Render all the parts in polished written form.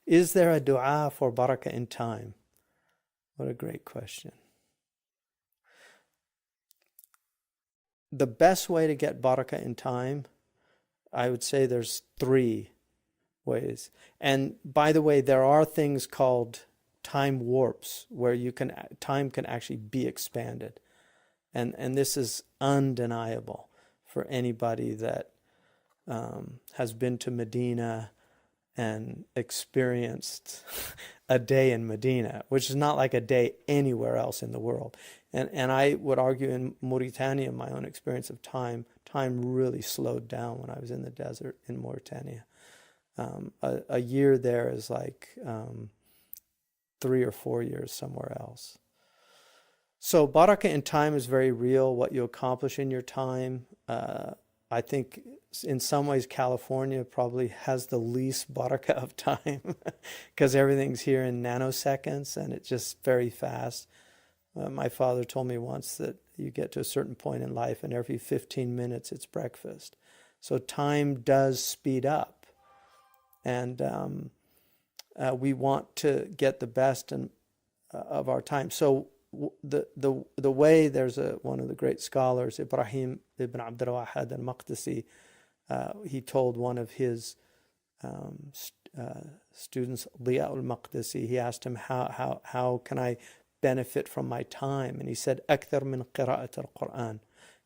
Is there a dua for baraka in time? What a great question. The best way to get baraka in time, I would say there's three ways. And by the way, there are things called time warps where time can actually be expanded. And this is undeniable for anybody that has been to Medina and experienced a day in Medina, which is not like a day anywhere else in the world. And I would argue in Mauritania, my own experience of time really slowed down when I was in the desert in Mauritania. A year there is like 3 or 4 years somewhere else. So barakah in time is very real, what you accomplish in your time. I think in some ways California probably has the least barakah of time because everything's here in nanoseconds and it's just very fast. My father told me once that you get to a certain point in life and every 15 minutes it's breakfast. So time does speed up. And we want to get the best of our time. So the way, there's one of the great scholars, Ibrahim ibn Abdul Wahid al-Maqdisi, he told one of his students, Liya al-Maqdisi, he asked him, how can I benefit from my time? And he said, أكثر من قراءة القرآن.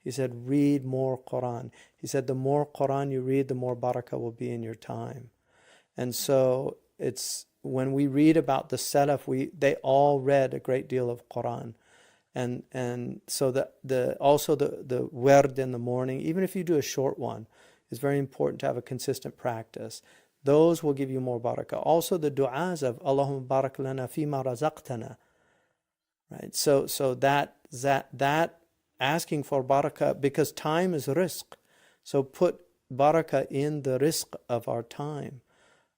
He said, read more Quran. He said, the more Quran you read, the more barakah will be in your time. And so it's when we read about the Salaf, they all read a great deal of Quran. And so also the werd in the morning, even if you do a short one, is very important to have a consistent practice. Those will give you more barakah. Also the du'as of Allahumma barak lana fima razaqtana. Right? So that asking for barakah, because time is rizq. So put barakah in the rizq of our time.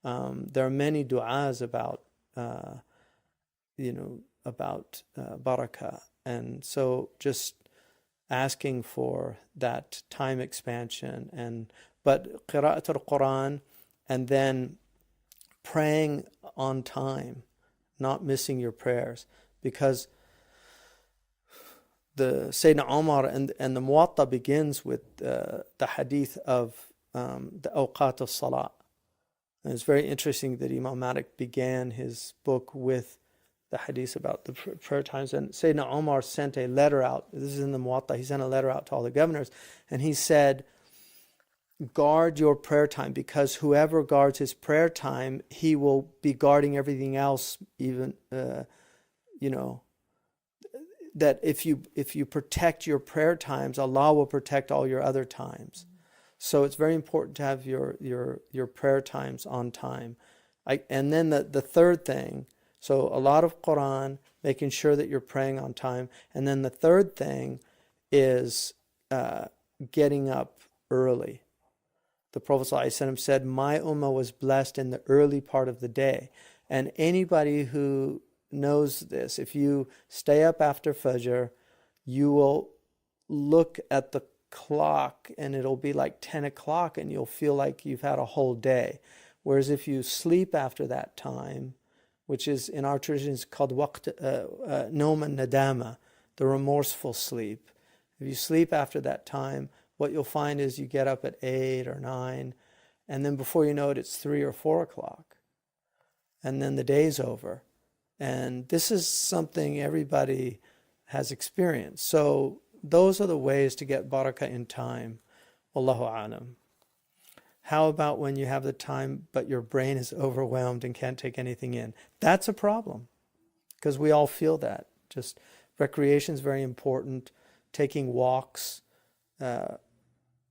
There are many du'as about barakah, and so just asking for that time expansion, but qira'at al-Quran, and then praying on time, not missing your prayers, because the Sayyidina Umar and the Muwatta begins with the hadith of the awqat al-salat. And it's very interesting that Imam Malik began his book with the hadith about the prayer times. And Sayyidina Umar sent a letter out. This is in the Muwatta. He sent a letter out to all the governors. And he said, guard your prayer time, because whoever guards his prayer time, he will be guarding everything else, even, that if you protect your prayer times, Allah will protect all your other times. So it's very important to have your prayer times on time. And then the third thing, so a lot of Quran, making sure that you're praying on time. And then the third thing is getting up early. The Prophet ﷺ said, my ummah was blessed in the early part of the day. And anybody who knows this, if you stay up after Fajr, you will look at the clock and it'll be like 10 o'clock and you'll feel like you've had a whole day. Whereas if you sleep after that time, which is in our traditions called Nawm al-Nadama, the remorseful sleep. If you sleep after that time, what you'll find is you get up at 8 or 9, and then before you know it, it's 3 or 4 o'clock. And then the day's over. And this is something everybody has experienced. So those are the ways to get barakah in time. Wallahu a'lam. How about when you have the time, but your brain is overwhelmed and can't take anything in? That's a problem, because we all feel that. Just recreation is very important. Taking walks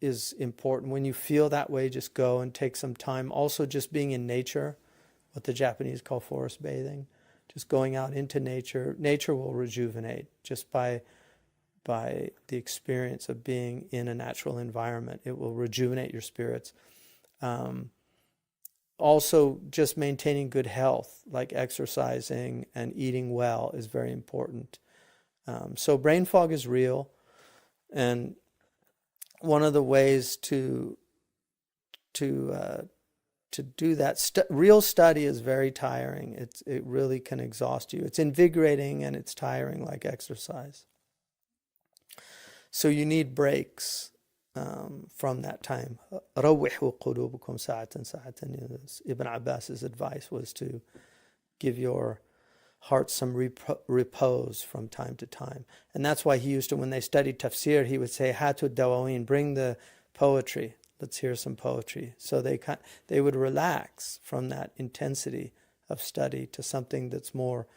is important. When you feel that way, just go and take some time. Also, just being in nature, what the Japanese call forest bathing. Just going out into nature. Nature will rejuvenate just by the experience of being in a natural environment. It will rejuvenate your spirits. Also, just maintaining good health, like exercising and eating well, is very important. So brain fog is real, and one of the ways to to do that. Real study is very tiring. It really can exhaust you. It's invigorating and it's tiring like exercise. So you need breaks from that time. روحوا قلوبكم ساعة ساعة. Ibn Abbas's advice was to give your heart some repose from time to time. And that's why he used to, when they studied tafsir, he would say, Hatu dawaween, bring the poetry. Let's hear some poetry. So they would relax from that intensity of study to something that's more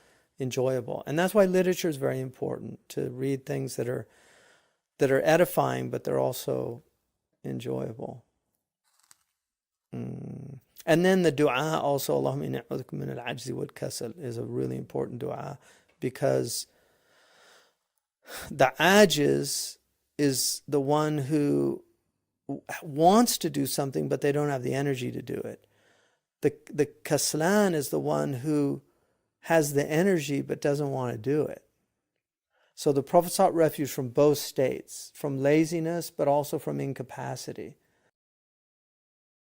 enjoyable. And that's why literature is very important, to read things that are edifying, but they're also enjoyable. And then the dua also, Allahumma inni a'udhuka min al-ajzi wal-kasal, is a really important dua, because the ajiz is the one who wants to do something, but they don't have the energy to do it. The kaslan is the one who has the energy but doesn't want to do it. So the Prophet sought refuge from both states, from laziness but also from incapacity.